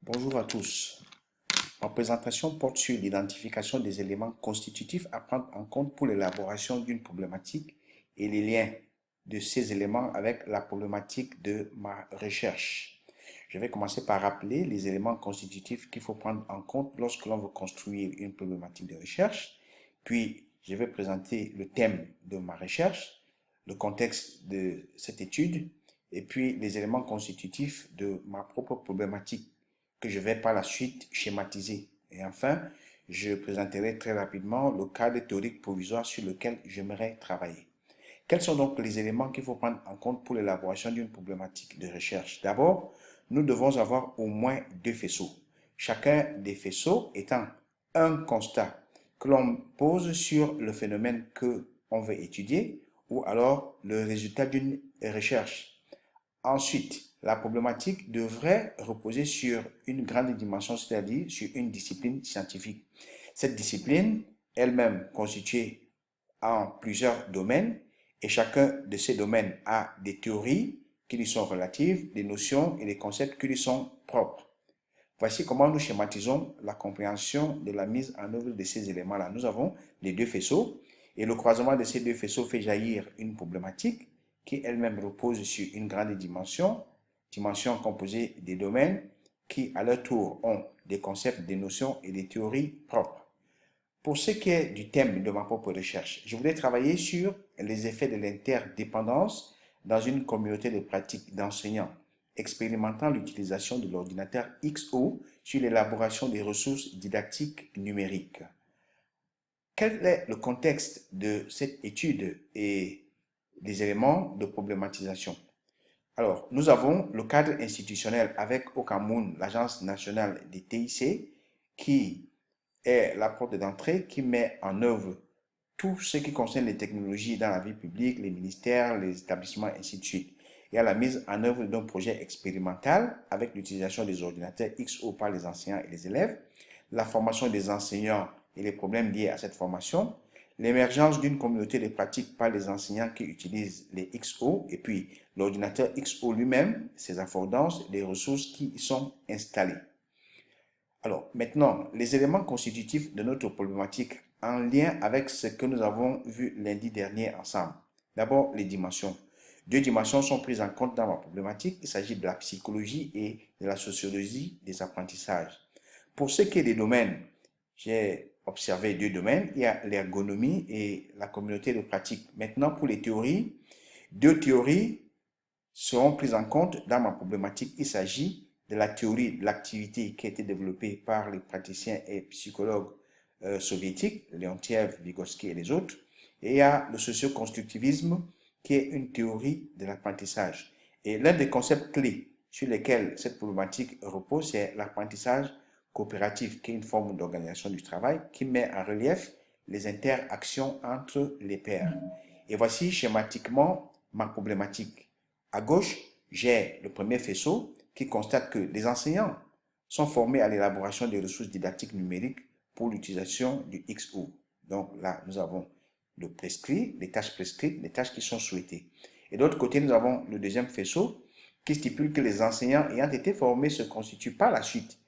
Bonjour à tous. Ma présentation porte sur l'identification des éléments constitutifs à prendre en compte pour l'élaboration d'une problématique et les liens de ces éléments avec la problématique de ma recherche. Je vais commencer par rappeler les éléments constitutifs qu'il faut prendre en compte lorsque l'on veut construire une problématique de recherche. Puis, je vais présenter le thème de ma recherche, le contexte de cette étude, et puis les éléments constitutifs de ma propre problématique que je vais par la suite schématiser. Et enfin, je présenterai très rapidement le cadre théorique provisoire sur lequel j'aimerais travailler. Quels sont donc les éléments qu'il faut prendre en compte pour l'élaboration d'une problématique de recherche? D'abord, nous devons avoir au moins deux faisceaux. Chacun des faisceaux étant un constat que l'on pose sur le phénomène que on veut étudier ou alors le résultat d'une recherche. Ensuite, la problématique devrait reposer sur une grande dimension, c'est-à-dire sur une discipline scientifique. Cette discipline, elle-même constituée en plusieurs domaines, et chacun de ces domaines a des théories qui lui sont relatives, des notions et des concepts qui lui sont propres. Voici comment nous schématisons la compréhension de la mise en œuvre de ces éléments-là. Nous avons les deux faisceaux, et le croisement de ces deux faisceaux fait jaillir une problématique qui elle-même repose sur une grande dimension composée des domaines qui, à leur tour, ont des concepts, des notions et des théories propres. Pour ce qui est du thème de ma propre recherche, je voulais travailler sur les effets de l'interdépendance dans une communauté de pratiques d'enseignants expérimentant l'utilisation de l'ordinateur XO sur l'élaboration des ressources didactiques numériques. Quel est le contexte de cette étude et des éléments de problématisation? Alors, nous avons le cadre institutionnel avec au Cameroun l'Agence nationale des TIC qui est la porte d'entrée qui met en œuvre tout ce qui concerne les technologies dans la vie publique, les ministères, les établissements, ainsi de suite. Et à la mise en œuvre d'un projet expérimental avec l'utilisation des ordinateurs XO par les enseignants et les élèves, la formation des enseignants et les problèmes liés à cette formation, l'émergence d'une communauté de pratique par les enseignants qui utilisent les XO et puis l'ordinateur XO lui-même, ses affordances, les ressources qui y sont installées. Alors, maintenant, les éléments constitutifs de notre problématique en lien avec ce que nous avons vu lundi dernier ensemble. D'abord, les dimensions. Deux dimensions sont prises en compte dans ma problématique. Il s'agit de la psychologie et de la sociologie des apprentissages. Pour ce qui est des domaines, j'ai observé deux domaines. Il y a l'ergonomie et la communauté de pratique. Maintenant, pour les théories, deux théories seront prises en compte dans ma problématique. Il s'agit de la théorie de l'activité qui a été développée par les praticiens et psychologues soviétiques, Leontiev, Vygotsky et les autres. Et il y a le socioconstructivisme qui est une théorie de l'apprentissage. Et l'un des concepts clés sur lesquels cette problématique repose, c'est l'apprentissage coopératif, qui est une forme d'organisation du travail qui met en relief les interactions entre les pairs. Et voici schématiquement ma problématique. À gauche, j'ai le premier faisceau qui constate que les enseignants sont formés à l'élaboration des ressources didactiques numériques pour l'utilisation du XO. Donc là, nous avons le prescrit, les tâches prescrites, les tâches qui sont souhaitées. Et de l'autre côté, nous avons le deuxième faisceau qui stipule que les enseignants ayant été formés se constituent par la suite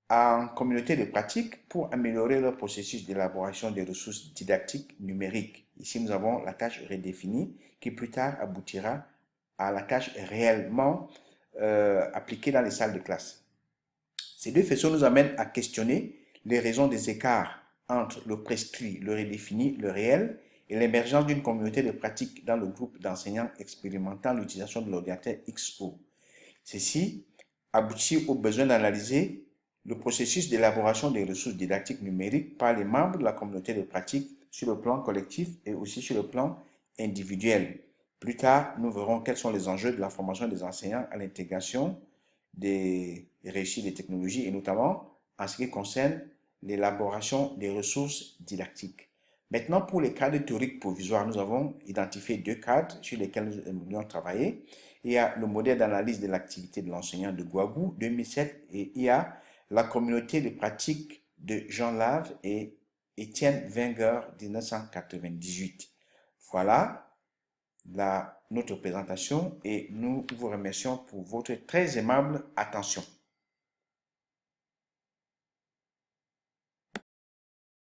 en communauté de pratique pour améliorer leur processus d'élaboration des ressources didactiques numériques. Ici, nous avons la tâche redéfinie qui plus tard aboutira à la tâche réellement appliquée dans les salles de classe. Ces deux faisceaux nous amènent à questionner les raisons des écarts entre le prescrit, le redéfini, le réel et l'émergence d'une communauté de pratique dans le groupe d'enseignants expérimentant l'utilisation de l'ordinateur XO. Ceci aboutit au besoin d'analyser le processus d'élaboration des ressources didactiques numériques par les membres de la communauté de pratique sur le plan collectif et aussi sur le plan individuel. Plus tard, nous verrons quels sont les enjeux de la formation des enseignants à l'intégration des réussites des technologies et notamment en ce qui concerne l'élaboration des ressources didactiques. Maintenant, pour les cadres théoriques provisoires, nous avons identifié deux cadres sur lesquels nous aimerions travailler. Il y a le modèle d'analyse de l'activité de l'enseignant de Guagou 2007 et il y a la communauté de pratique de Jean Lave et Étienne Wenger 1998. Voilà notre présentation et nous vous remercions pour votre très aimable attention.